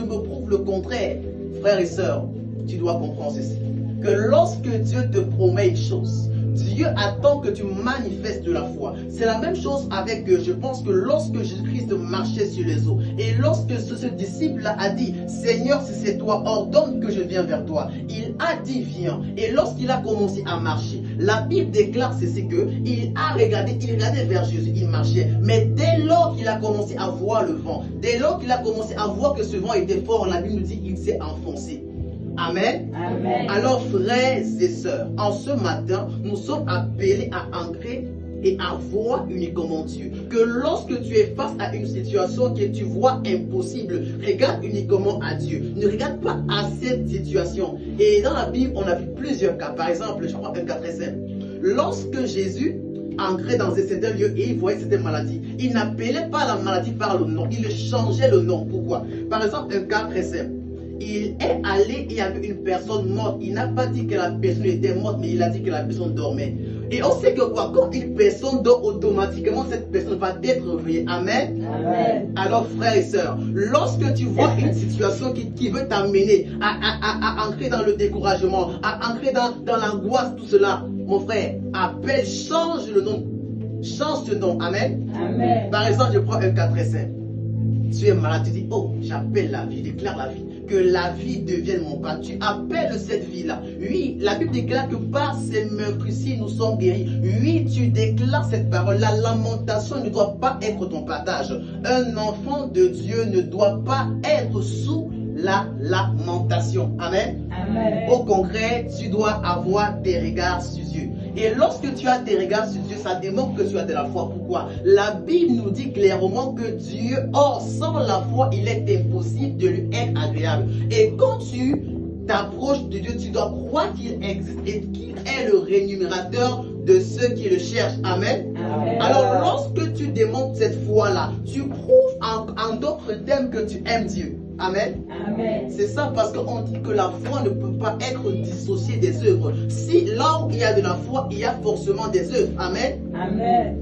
me prouve le contraire. Frères et sœurs, tu dois comprendre ceci. Que lorsque Dieu te promet une chose, Dieu attend que tu manifestes de la foi. C'est la même chose avec, je pense que lorsque Jésus-Christ marchait sur les eaux, et lorsque ce disciple a dit, Seigneur, si c'est toi, ordonne que je vienne vers toi. Il a dit, viens. Et lorsqu'il a commencé à marcher, la Bible déclare ceci que il regardait vers Jésus, il marchait. Mais dès lors qu'il a commencé à voir le vent, dès lors qu'il a commencé à voir que ce vent était fort, la Bible nous dit qu'il s'est enfoncé. Amen. Amen. Alors, frères et sœurs, en ce matin, nous sommes appelés à entrer et à voir uniquement Dieu. Que lorsque tu es face à une situation que tu vois impossible, regarde uniquement à Dieu. Ne regarde pas à cette situation. Et dans la Bible, on a vu plusieurs cas. Par exemple, je crois un cas très simple. Lorsque Jésus entrait dans un certain lieu et il voyait cette maladie, il n'appelait pas la maladie par le nom, il changeait le nom. Pourquoi? Par exemple, un cas très simple. Il est allé et il y avait une personne morte. Il n'a pas dit que la personne était morte, mais il a dit que la personne dormait. Et on sait que quoi, quand une personne dort, automatiquement, cette personne va être réveillée. Amen. Amen. Alors, frères et sœurs, lorsque tu vois une situation qui veut t'amener à entrer dans le découragement, à entrer dans l'angoisse, tout cela, mon frère, appelle, change le nom. Change ce nom. Amen. Amen. Par exemple, je prends un cas très simple. Tu es malade, tu dis, oh, j'appelle la vie, je déclare la vie. Que la vie devienne mon pas. Tu appelles cette vie-là. Oui, la Bible déclare que par ces meurtres-ci, nous sommes guéris. Oui, tu déclares cette parole. La lamentation ne doit pas être ton partage. Un enfant de Dieu ne doit pas être sous la lamentation. Amen. Amen. Au concret, tu dois avoir tes regards sur Dieu. Et lorsque tu as tes regards sur Dieu, ça démontre que tu as de la foi. Pourquoi? La Bible nous dit clairement que Dieu, or sans la foi, il est impossible de lui être agréable. Et quand tu t'approches de Dieu, tu dois croire qu'il existe et qu'il est le rémunérateur de ceux qui le cherchent. Amen. Amen. Alors lorsque tu démontres cette foi-là, tu prouves en d'autres termes que tu aimes Dieu. Amen. Amen. C'est ça parce qu'on dit que la foi ne peut pas être dissociée des œuvres. Si là où il y a de la foi, il y a forcément des œuvres. Amen. Amen.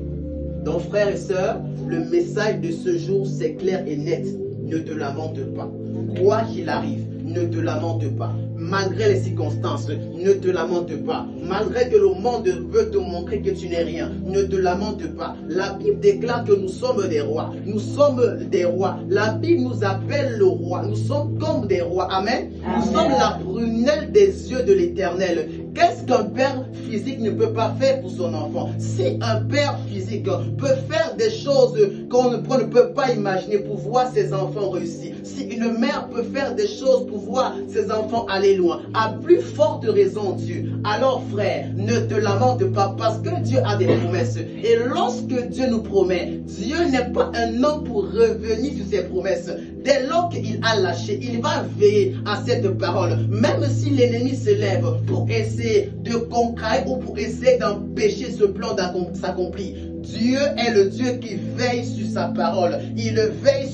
Donc frères et sœurs, le message de ce jour c'est clair et net. Ne te lamente pas. Quoi qu'il arrive, ne te lamente pas. Malgré les circonstances, ne te lamente pas. Malgré que le monde veut te montrer que tu n'es rien, ne te lamente pas. La Bible déclare que nous sommes des rois. Nous sommes des rois. La Bible nous appelle le roi. Nous sommes comme des rois. Amen. Amen. Nous sommes la prunelle des yeux de l'Éternel. Qu'est-ce qu'un père physique ne peut pas faire pour son enfant? Si un père physique peut faire des choses qu'on ne peut pas imaginer pour voir ses enfants réussir, si une mère peut faire des choses pour voir ses enfants aller loin, à plus forte raison Dieu. Alors frère, ne te lamente pas parce que Dieu a des promesses. Et lorsque Dieu nous promet, Dieu n'est pas un homme pour revenir sur ses promesses. Dès lors qu'il a lâché, il va veiller à cette parole. Même si l'ennemi se lève pour essayer de contrer ou pour essayer d'empêcher ce plan s'accomplir, Dieu est le Dieu qui veille sur sa parole. Il veille